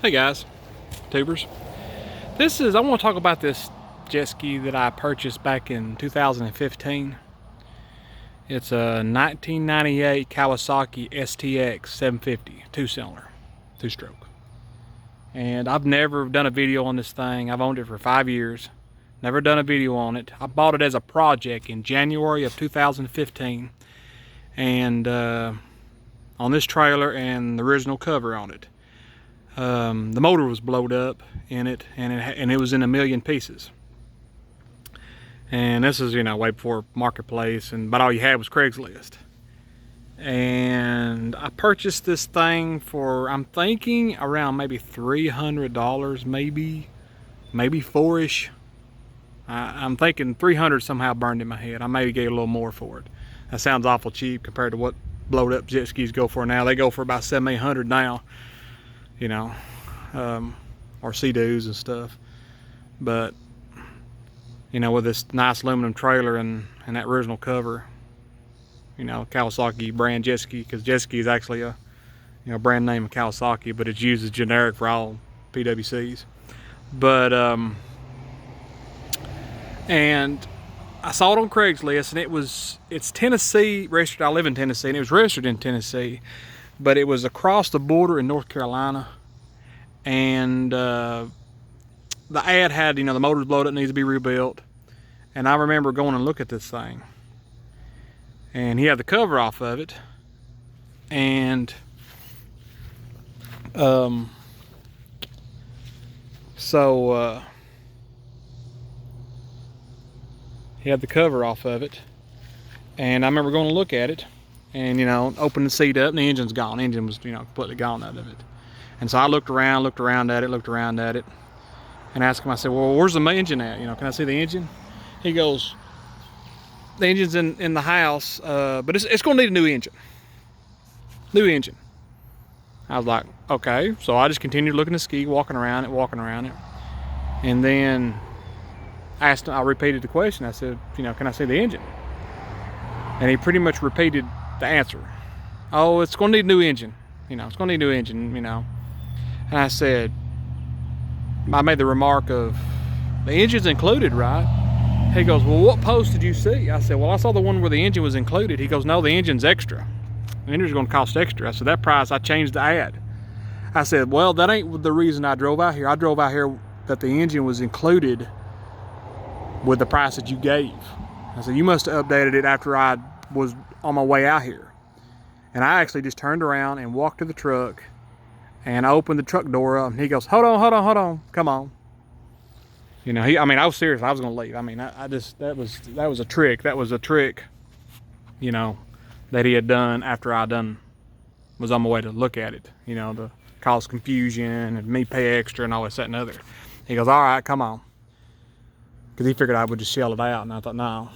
Hey guys, tubers. I want to talk about this jet ski that I purchased back in 2015. It's a 1998 Kawasaki STX 750, two-cylinder, two-stroke. And I've never done a video on this thing. I've owned it for 5 years. Never done a video on it. I bought it as a project in January of 2015. And on this trailer and the original cover on it. The motor was blowed up in it, and it was in a million pieces. And this is, way before Marketplace, but all you had was Craigslist. And I purchased this thing for, I'm thinking around maybe $300, maybe four-ish. I'm thinking 300 somehow burned in my head. I maybe gave a little more for it. That sounds awful cheap compared to what blowed up jet skis go for now. They go for about $700-800 now. Or Sea-Doos and stuff. But, with this nice aluminum trailer and that original cover, Kawasaki brand jet ski, because jet ski is actually a, brand name of Kawasaki, but it's used as generic for all PWCs. But, and I saw it on Craigslist, and it's Tennessee registered. I live in Tennessee, and it was registered in Tennessee. But it was across the border in North Carolina, and the ad had, the motor's blowed up, needs to be rebuilt. And I remember going and look at this thing, and he had the cover off of it, and he had the cover off of it, and I remember going to look at it. And, open the seat up, and the engine's gone. The engine was, completely gone out of it. And so I looked around at it, and asked him, I said, well, where's the engine at? Can I see the engine? He goes, the engine's in the house, but it's going to need a new engine. New engine. I was like, okay. So I just continued looking at the ski, walking around it. And then I repeated the question. I said, can I see the engine? And he pretty much repeated the answer. Oh, it's going to need a new engine. It's going to need a new engine, And I said, I made the remark of, the engine's included, right? He goes, well, what post did you see? I said, well, I saw the one where the engine was included. He goes, no, the engine's extra. The engine's going to cost extra. I said, that price, I changed the ad. I said, well, that ain't the reason I drove out here. I drove out here that the engine was included with the price that you gave. I said, you must have updated it after I was on my way out here. And I actually just turned around and walked to the truck, and I opened the truck door up, and he goes, hold on, come on. I was serious. I was going to leave. That was a trick. That was a trick, that he had done after I was on my way to look at it, to cause confusion and me pay extra and all this, that, and other. He goes, all right, come on. Because he figured I would just shell it out, and I thought, no,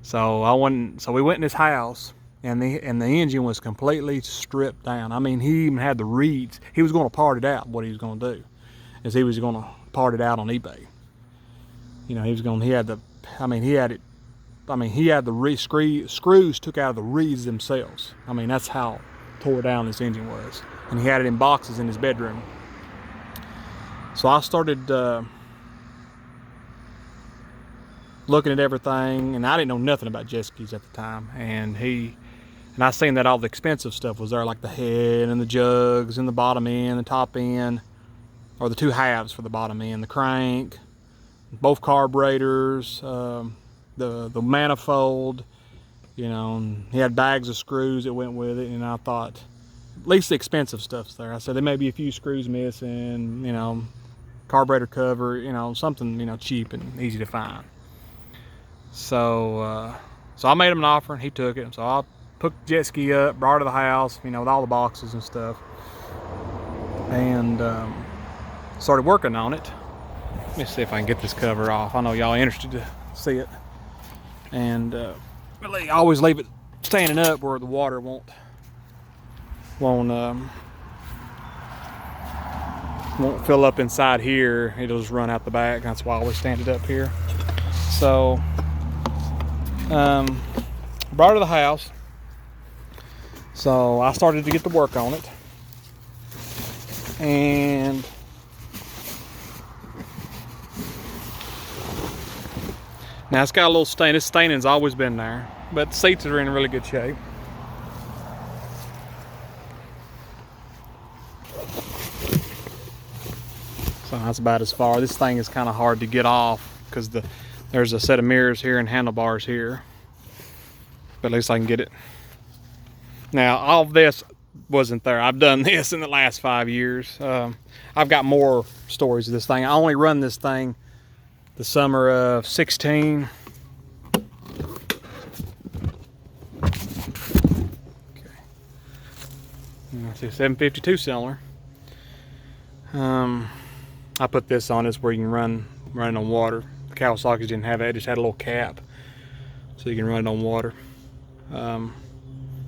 So we went in his house, and the engine was completely stripped down. He even had the reeds. He was going to part it out. What he was going to do is he was going to part it out on eBay. He had the screws took out of the reeds themselves. That's how tore down this engine was. And he had it in boxes in his bedroom. So I started looking at everything, and I didn't know nothing about jet skis at the time. And I seen that all the expensive stuff was there, like the head and the jugs and the bottom end, the top end, or the two halves for the bottom end, the crank, both carburetors, the manifold, and he had bags of screws that went with it. And I thought, at least the expensive stuff's there. I said, there may be a few screws missing, carburetor cover, something, cheap and easy to find. So I made him an offer, and he took it. So I put the jet ski up, brought it to the house, with all the boxes and stuff, and started working on it. Let me see if I can get this cover off. I know y'all interested to see it. And I always leave it standing up where the water won't fill up inside here. It'll just run out the back. That's why I always stand it up here. So brought it to the house. So I started to get to work on it. And now it's got a little stain. This staining's always been there, but the seats are in really good shape. So that's about as far. This thing is kind of hard to get off because there's a set of mirrors here and handlebars here. But at least I can get it. Now, all of this wasn't there. I've done this in the last 5 years. I've got more stories of this thing. I only run this thing the summer of 16. Okay. It's a 752 cylinder. I put this on this where you can run it on water. The Kawasaki's didn't have it. It just had a little cap, so you can run it on water.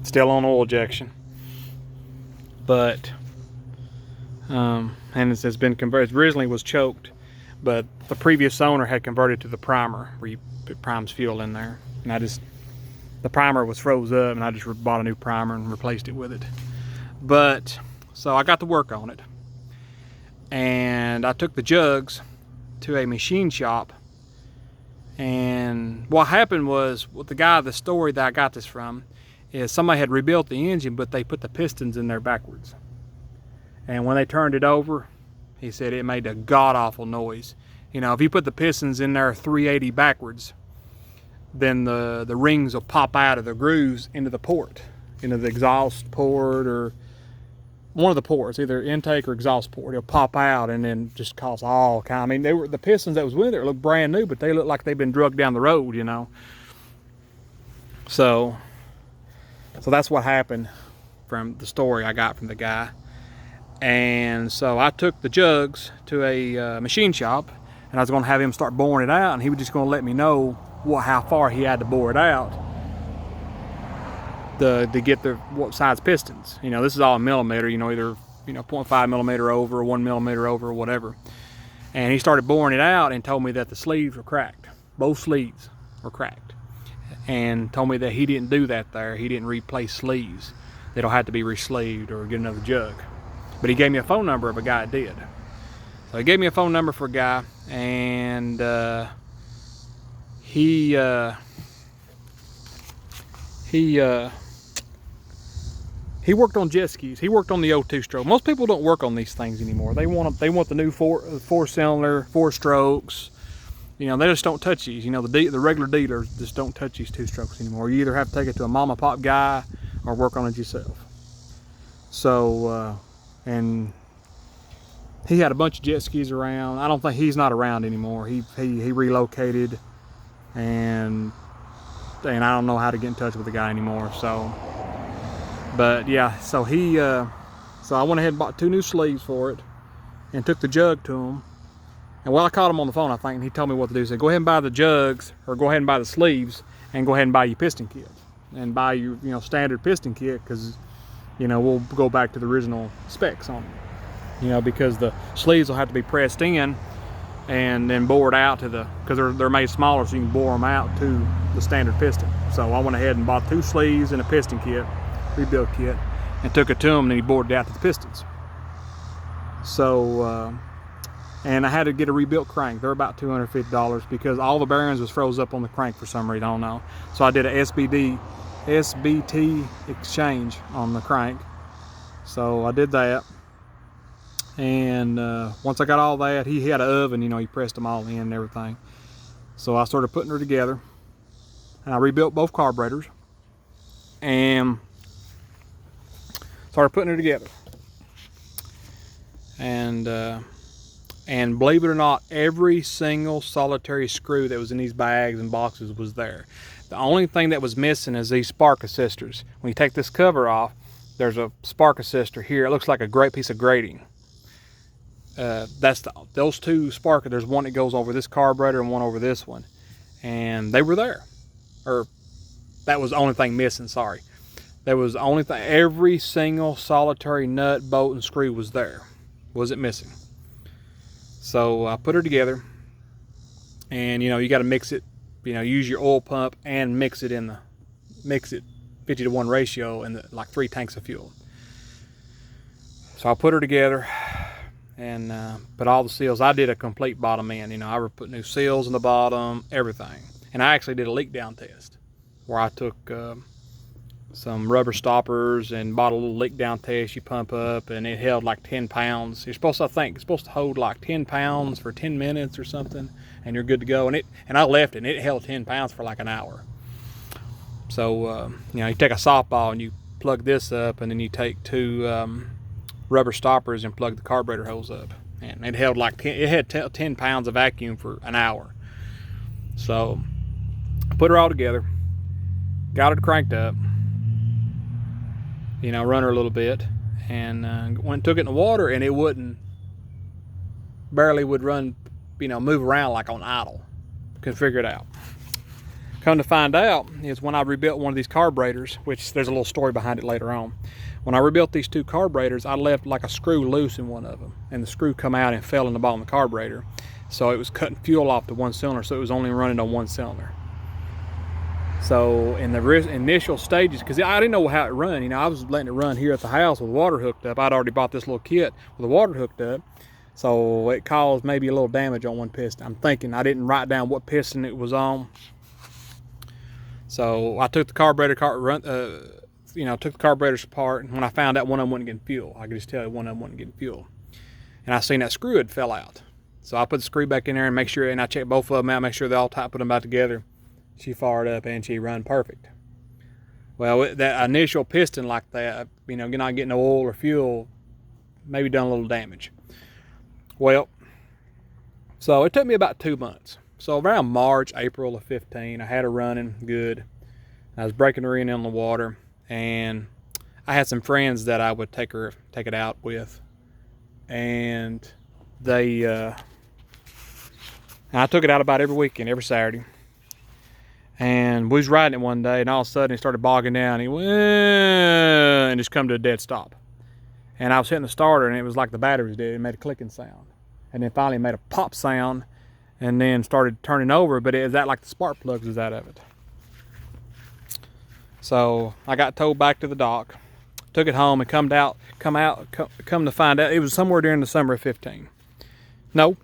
Still on oil injection, but and it's been converted. It originally was choked, but the previous owner had converted to the primer where you put primes fuel in there, and the primer was froze up, and I just bought a new primer and replaced it with it. But so I got to work on it, and I took the jugs to a machine shop. And what happened was, with the story that I got this from, is somebody had rebuilt the engine, but they put the pistons in there backwards. And when they turned it over, he said it made a god-awful noise. You know, if you put the pistons in there 380 backwards, then the rings will pop out of the grooves into the port, into the exhaust port, or one of the ports, either intake or exhaust port. It'll pop out and then just cause all kind. I mean, the pistons that was with it looked brand new, but they look like they've been drugged down the road, you know. So that's what happened from the story I got from the guy. And so I took the jugs to a machine shop, and I was going to have him start boring it out, and he was just going to let me know how far he had to bore it out to get what size pistons. You know, this is all in millimeter, you know, either 0.5 millimeter over or 1 millimeter over or whatever. And he started boring it out and told me that the sleeves were cracked. Both sleeves were cracked. And told me that he didn't do that there. He didn't replace sleeves. They'll have to be re-sleeved or get another jug. But he gave me a phone number of a guy that did. So he gave me a phone number for a guy, and he worked on jet skis. He worked on the old two-stroke. Most people don't work on these things anymore. They want the new four-cylinder, 4 strokes. You know, they just don't touch these. You know, the regular dealers just don't touch these 2-strokes anymore. You either have to take it to a mom and pop guy or work on it yourself. So, and he had a bunch of jet skis around. I don't think he's not around anymore. He relocated, and I don't know how to get in touch with the guy anymore. So, but yeah, so so I went ahead and bought 2 new sleeves for it, and took the jug to him. And well, I called him on the phone, I think, and he told me what to do. He said, go ahead and buy the jugs, or go ahead and buy the sleeves, and go ahead and buy your piston kit, and buy your standard piston kit, because we'll go back to the original specs on it. Because the sleeves will have to be pressed in and then bored out because they're made smaller, so you can bore them out to the standard piston. So I went ahead and bought 2 sleeves and a piston kit, rebuild kit, and took it to him, and then he bored it out to the pistons. So, and I had to get a rebuilt crank. They're about $250 because all the bearings was froze up on the crank for some reason, I don't know. So I did a SBT exchange on the crank. So I did that. And once I got all that, he had an oven, he pressed them all in and everything. So I started putting her together, and I rebuilt both carburetors and started putting her together. And believe it or not, every single solitary screw that was in these bags and boxes was there. The only thing that was missing is these spark assisters. When you take this cover off, there's a spark assister here. It looks like a great piece of grating. Those 2 spark. There's one that goes over this carburetor and one over this one, and they were there. Or that was the only thing missing. Sorry, that was the only thing. Every single solitary nut, bolt, and screw was there. Wasn't missing. So I put her together, and you got to mix it. Use your oil pump and mix it 50-to-1 ratio, and like 3 tanks of fuel. So I put her together. and put all the seals. I did a complete bottom end. You know, I put new seals in the bottom, everything. And I actually did a leak down test where I took some rubber stoppers and bought a little leak down test you pump up, and it held like 10 pounds. You're supposed to, I think, it's supposed to hold like 10 pounds for 10 minutes or something, and you're good to go. And I left it, and it held 10 pounds for like an hour. So, you know, you take a softball and you plug this up, and then you take two rubber stoppers and plug the carburetor hose up. And it held like 10 pounds of vacuum for an hour. So, I put her all together, got her cranked up, you know, run her a little bit, and went and took it in the water, and it barely would run, you know, move around like on idle. Couldn't figure it out. Come to find out is when I rebuilt one of these carburetors, which there's a little story behind it later on. When I rebuilt these two carburetors, I left like a screw loose in one of them, and the screw come out and fell in the bottom of the carburetor. So it was cutting fuel off the one cylinder, so it was only running on one cylinder. So in the initial stages, because I didn't know how it run, you know, I was letting it run here at the house with water hooked up. I'd already bought this little kit with the water hooked up, so it caused maybe a little damage on one piston. I'm thinking I didn't write down what piston it was on. So I took the took the carburetors apart, and when I found out one of them wasn't getting fuel, I could just tell one of them wasn't getting fuel. And I seen that screw had fell out. So I put the screw back in there and make sure, and I checked both of them out, make sure they're all tight, put them back together. She fired up and she run perfect. Well, that initial piston like that, you know, not getting no oil or fuel, maybe done a little damage. Well, so it took me about 2 months. So around March, April of 15, I had her running good. I was breaking her in on the water, and I had some friends that I would take it out with, and and I took it out about every weekend, every Saturday. And we was riding it one day, and all of a sudden it started bogging down. He went and just come to a dead stop. And I was hitting the starter, and it was like the battery was dead. It made a clicking sound, and then finally it made a pop sound, and then started turning over. But it was that like the spark plugs was out of it. So I got towed back to the dock, took it home, and come to find out it was somewhere during the summer of 15. No.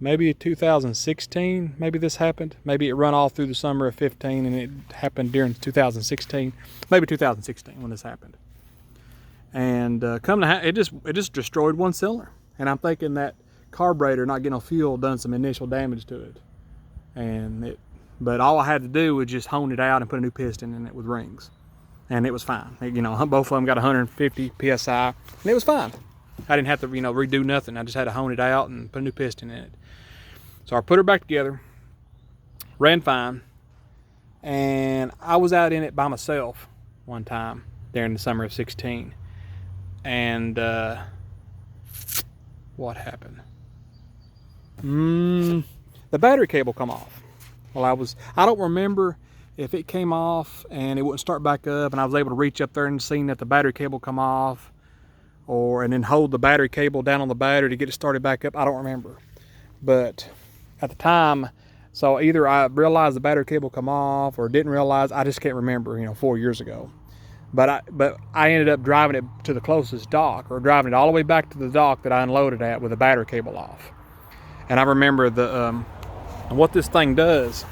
Maybe 2016, maybe this happened. Maybe it run all through the summer of 15 and it happened during 2016. Maybe 2016 when this happened. And it just destroyed one cylinder. And I'm thinking that carburetor not getting no fuel done some initial damage to it. But all I had to do was just hone it out and put a new piston in it with rings. And it was fine. You know, both of them got 150 PSI and it was fine. I didn't have to, you know, redo nothing. I just had to hone it out and put a new piston in it. So I put her back together, ran fine, and I was out in it by myself one time during the summer of 16. And what happened? The battery cable come off. Well, I don't remember if it came off and it wouldn't start back up, and I was able to reach up there and see that the battery cable come off, and then hold the battery cable down on the battery to get it started back up. I don't remember. But at the time, so either I realized the battery cable come off or didn't realize, I just can't remember, you know, 4 years ago. But I ended up driving it to the closest dock, or driving it all the way back to the dock that I unloaded at with the battery cable off. And I remember what this thing does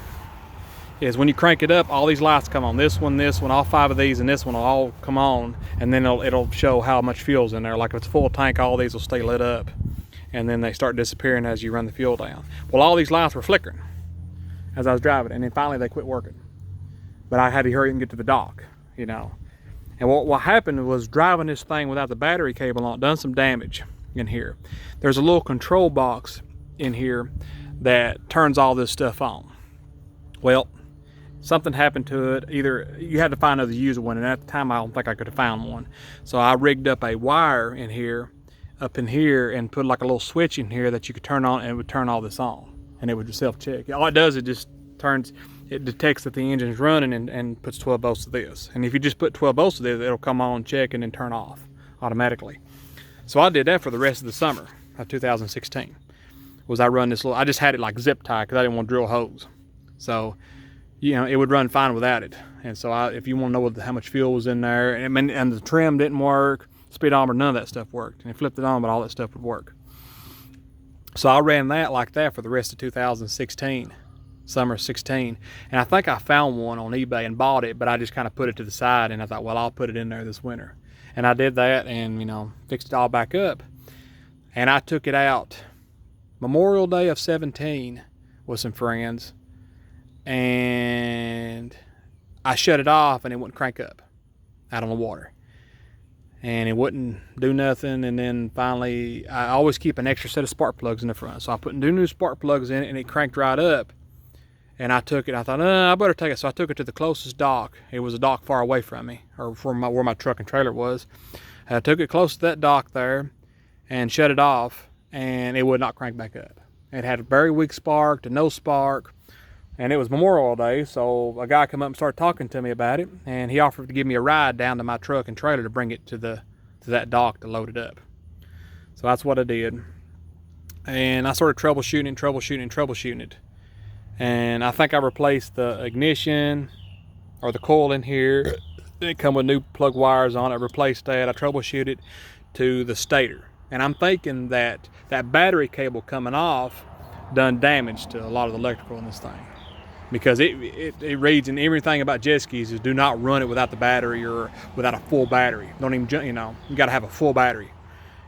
is when you crank it up, all these lights come on. This one, all 5 of these, and this one will all come on, and then it'll show how much fuel's in there. Like if it's full tank, all these will stay lit up, and then they start disappearing as you run the fuel down. Well, all these lights were flickering as I was driving, and then finally they quit working. But I had to hurry and get to the dock, you know. And what happened was, driving this thing without the battery cable on, done some damage in here. There's a little control box in here that turns all this stuff on. Well, something happened to it. Either you had to find another user one, and at the time I don't think I could have found one. So I rigged up a wire in here, up in here, and put like a little switch in here that you could turn on, and it would turn all this on, and it would just self-check. All it does, it just it detects that the engine's running and puts 12 volts to this. And if you just put 12 volts to this, it'll come on, check, and then turn off automatically. So I did that for the rest of the summer of 2016. I just had it like zip tie because I didn't want to drill holes. So, you know, it would run fine without it. And so if you want to know how much fuel was in there, and the trim didn't work, speedometer, none of that stuff worked. And he flipped it on, but all that stuff would work. So I ran that like that for the rest of 2016, summer 16. And I think I found one on eBay and bought it, but I just kind of put it to the side, and I thought, well, I'll put it in there this winter. And I did that, and, you know, fixed it all back up. And I took it out Memorial Day of 17 with some friends, and I shut it off and it wouldn't crank up out on the water. And it wouldn't do nothing. And then finally, I always keep an extra set of spark plugs in the front. So I put new spark plugs in it, and it cranked right up. And I took it, I thought, I better take it. So I took it to the closest dock. It was a dock far away from me, or from where my truck and trailer was. I took it close to that dock there and shut it off, and it would not crank back up. It had a very weak spark to no spark. And it was Memorial Day, so a guy came up and started talking to me about it, and he offered to give me a ride down to my truck and trailer to bring it to that dock to load it up. So that's what I did. And I started troubleshooting it. And I think I replaced the ignition or the coil in here. It come with new plug wires on it. I replaced that. I troubleshooted it to the stator. And I'm thinking that that battery cable coming off done damage to a lot of the electrical in this thing. Because it reads in everything about jet skis is do not run it without the battery or without a full battery. Don't even, you know, you got to have a full battery.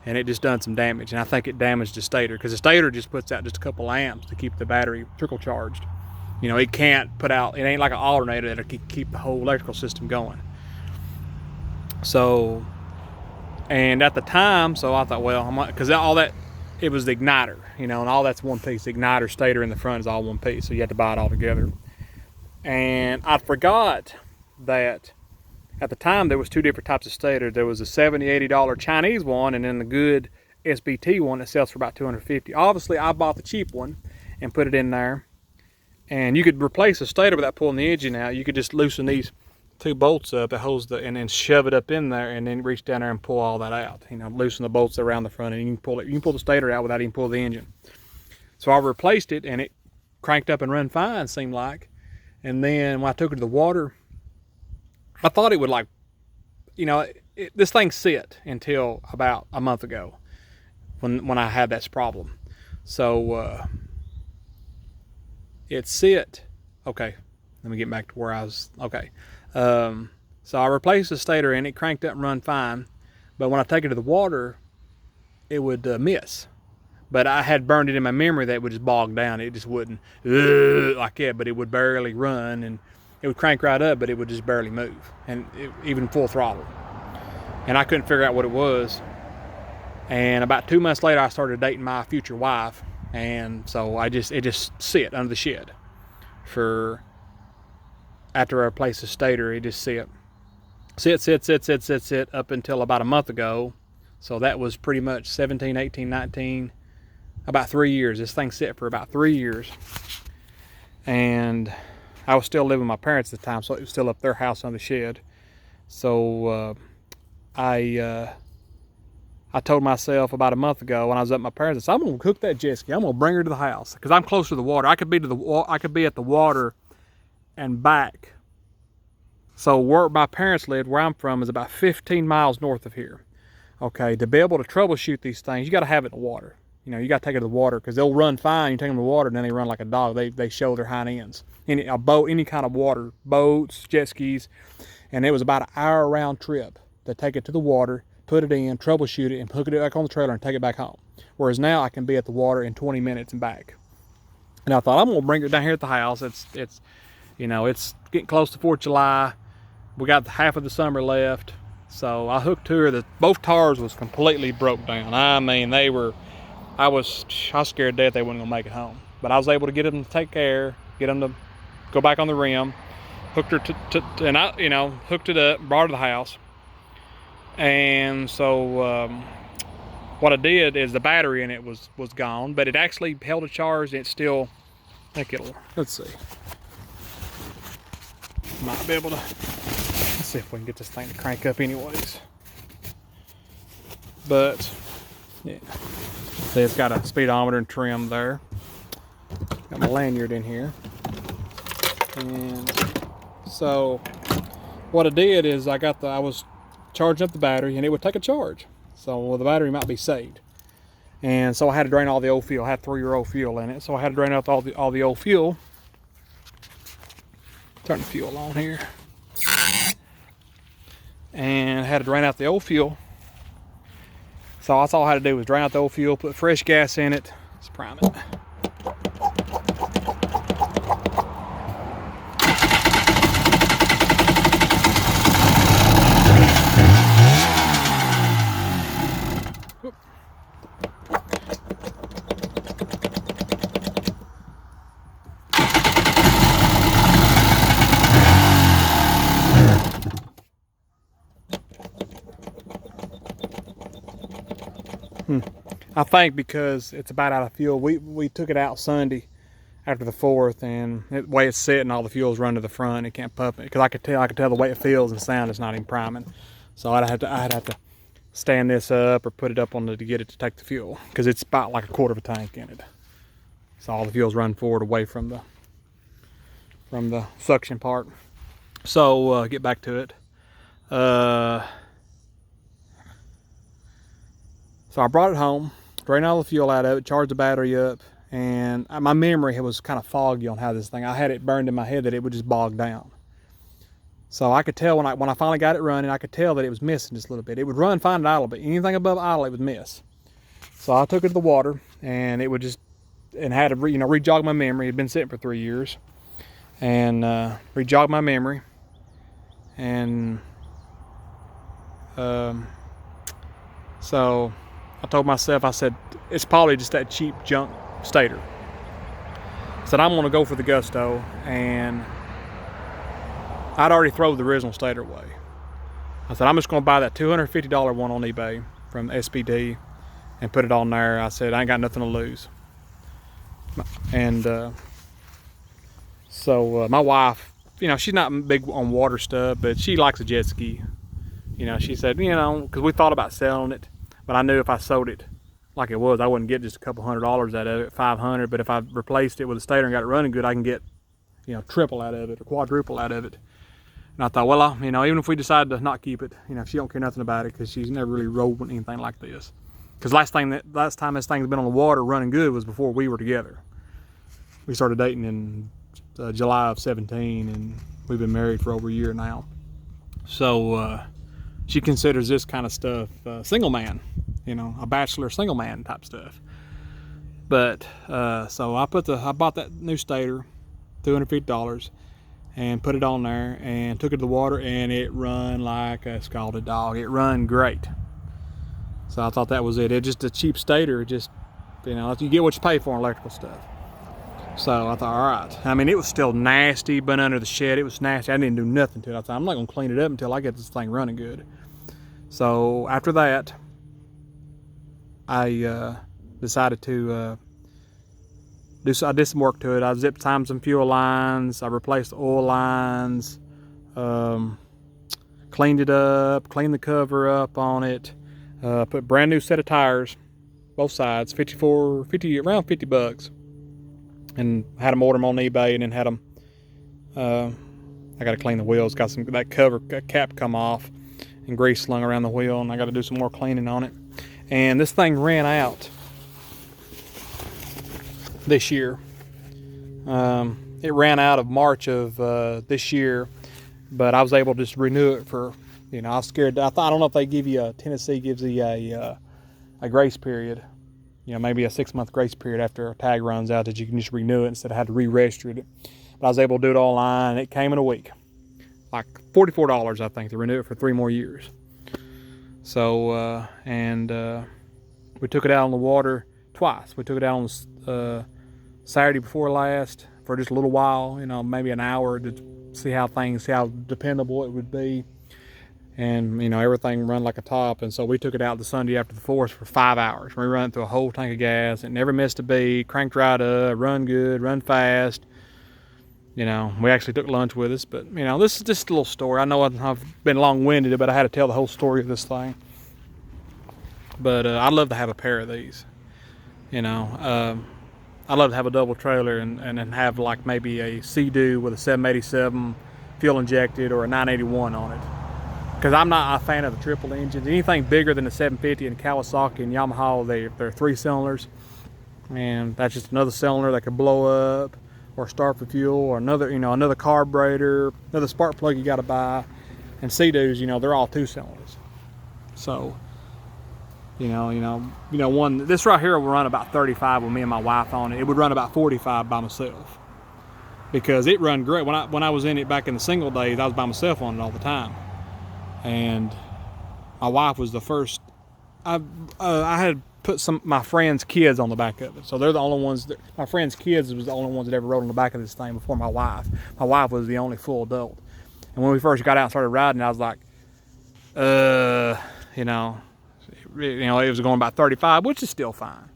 And it just done some damage. And I think it damaged the stator, because the stator just puts out just a couple amps to keep the battery trickle charged. You know, it can't put out, it ain't like an alternator that'll keep the whole electrical system going. So, and at the time, so I thought, well, because all that, it was the igniter, you know, and all that's one piece. The igniter, stator in the front is all one piece, so you had to buy it all together. And I forgot that at the time there was two different types of stator. There was a $70, $80 Chinese one, and then the good SBT one that sells for about $250. Obviously, I bought the cheap one and put it in there. And you could replace the stator without pulling the engine out. You could just loosen these two bolts up that holds and then shove it up in there, and then reach down there and pull all that out. You know, loosen the bolts around the front, and you can pull it. You can pull the stator out without even pulling the engine. So I replaced it, and it cranked up and run fine, seemed like. And then when I took it to the water, I thought it would, like, you know, this thing sit until about a month ago when I had that problem. So it sit. Okay, let me get back to where I was. Okay. So I replaced the stator, and it cranked up and run fine. But when I take it to the water, it would miss. But I had burned it in my memory that it would just bog down. It just wouldn't like that, but it would barely run, and it would crank right up, but it would just barely move, and even full throttle. And I couldn't figure out what it was. And about 2 months later, I started dating my future wife, and so it just sit under the shed for. After I replaced the stator, it just sit up until about a month ago. So that was pretty much 17, 18, 19, about 3 years. This thing sit for about 3 years. And I was still living with my parents at the time, so it was still up their house on the shed. So I told myself about a month ago when I was up at my parents, I said, I'm gonna cook that jet ski. I'm gonna bring her to the house because I'm close to the water. I could be at the water and back. So where my parents lived, where I'm from, is about 15 miles north of here. Okay, to be able to troubleshoot these things, you got to have it in the water. You know, you got to take it to the water because they'll run fine. You take them to the water, and then they run like a dog. They show their hind ends. A boat, any kind of water, boats, jet skis, and it was about an hour round trip to take it to the water, put it in, troubleshoot it, and hook it back on the trailer and take it back home. Whereas now I can be at the water in 20 minutes and back. And I thought, I'm gonna bring it down here at the house. It's you know, it's getting close to 4th of July. We got half of the summer left. So I hooked to her. Both tires was completely broke down. I mean, I was scared to death they wasn't gonna make it home. But I was able to get them to take care, get them to go back on the rim, hooked her and I, you know, hooked it up, brought her to the house. And so what I did is the battery in it was gone, but it actually held a charge. And it's still, I think it'll, let's see. Might be able to, let's see if we can get this thing to crank up anyways. But yeah, see, it's got a speedometer and trim there. Got my lanyard in here. And so what I did is I was charging up the battery, and it would take a charge. So, well, the battery might be saved. And so I had to drain all the old fuel. I had 3-year-old fuel in it, so I had to drain out all the old fuel. Turn the fuel on here. And I had to drain out the old fuel. So that's all I had to do was drain out the old fuel, put fresh gas in it. Let's prime it. I think because it's about out of fuel. We took it out Sunday after the 4th, and the way it's sitting, all the fuel's run to the front. It can't pump it because I could tell the way it feels and sound. It's not even priming. So I'd have to stand this up or put it up on to get it to take the fuel, because it's about like a quarter of a tank in it. So all the fuel's run forward away from the suction part. So get back to it. So I brought it home, drained all the fuel out of it, charged the battery up, and my memory was kind of foggy on how this thing, I had it burned in my head that it would just bog down. So I could tell when I finally got it running, I could tell that it was missing just a little bit. It would run fine at idle, but anything above idle, it would miss. So I took it to the water, and it would just, and had to re-jog my memory. It had been sitting for 3 years, and re-jog my memory, and so I told myself, I said, it's probably just that cheap junk Stator. I said, I'm going to go for the gusto, and I'd already thrown the original Stator away. I said, I'm just going to buy that $250 one on eBay from SPD and put it on there. I said, I ain't got nothing to lose. And so my wife, she's not big on water stuff, but she likes a jet ski. She said, because we thought about selling it, but I knew if I sold it like it was, I wouldn't get just a couple $100 out of it, $500. But if I replaced it with a Stator and got it running good, I can get, triple out of it or quadruple out of it. And I thought, well, even if we decide to not keep it, she don't care nothing about it, because she's never really rode anything like this. Because last time this thing's been on the water running good was before we were together. We started dating in July of 17, and we've been married for over a year now. So she considers this kind of stuff single man, a bachelor single man type stuff. But so I bought that new Stator, $250, and put it on there and took it to the water, and it run like a scalded dog. It run great. So I thought that was it. It's just a cheap Stator. Just, you get what you pay for in electrical stuff. So I thought, all right. I mean, it was still nasty, but under the shed, it was nasty. I didn't do nothing to it. I thought, I'm not going to clean it up until I get this thing running good. So after that, I decided to I did some work to it. I zip timed some fuel lines. I replaced the oil lines, cleaned it up, cleaned the cover up on it, put brand new set of tires, both sides, around 50 bucks. And had them order them on eBay, and then had them, I got to clean the wheels, got that cover cap come off and grease slung around the wheel, and I got to do some more cleaning on it. And this thing ran out this year. It ran out of March of this year, but I was able to just renew it for, I was scared. I don't know if they give you Tennessee gives you a grace period. Maybe a 6-month grace period after a tag runs out, that you can just renew it instead of having to re-register it. But I was able to do it online. It came in a week. Like $44, I think, to renew it for 3 more years. So, we took it out on the water twice. We took it out on Saturday before last for just a little while, maybe an hour, to see how dependable it would be. And, everything run like a top. And so we took it out the Sunday after the 4th for 5 hours. We run through a whole tank of gas. It never missed a beat, cranked right up, run good, run fast. We actually took lunch with us. But, this is just a little story. I know I've been long-winded, but I had to tell the whole story of this thing. But I'd love to have a pair of these. I'd love to have a double trailer and have like maybe a Sea-Doo with a 787 fuel injected or a 981 on it. because I'm not a fan of the triple engines. Anything bigger than the 750 and Kawasaki and Yamaha, they're 3 cylinders, and that's just another cylinder that could blow up or start for fuel, or another, you know, another carburetor, another spark plug you got to buy. And Sea-Doos, you know, they're all 2 cylinders. So, you know, one, this right here will run about 35 with me and my wife on it. It would run about 45 by myself, because it run great. When I was in it back in the single days, I was by myself on it all the time. And my wife was the first. I had put some my friends' kids on the back of it, so they're the only ones that, my friends' kids was the only ones that ever rode on the back of this thing before my wife. My wife was the only full adult. And when we first got out and started riding, I was like, you know, it was going about 35, which is still fine.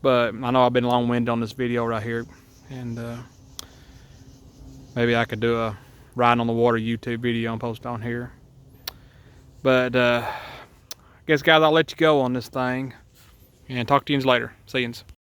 But I know I've been long-winded on this video right here, and maybe I could do a riding on the water YouTube video and post on here. But I guess, guys, I'll let you go on this thing, and talk to you later. See you.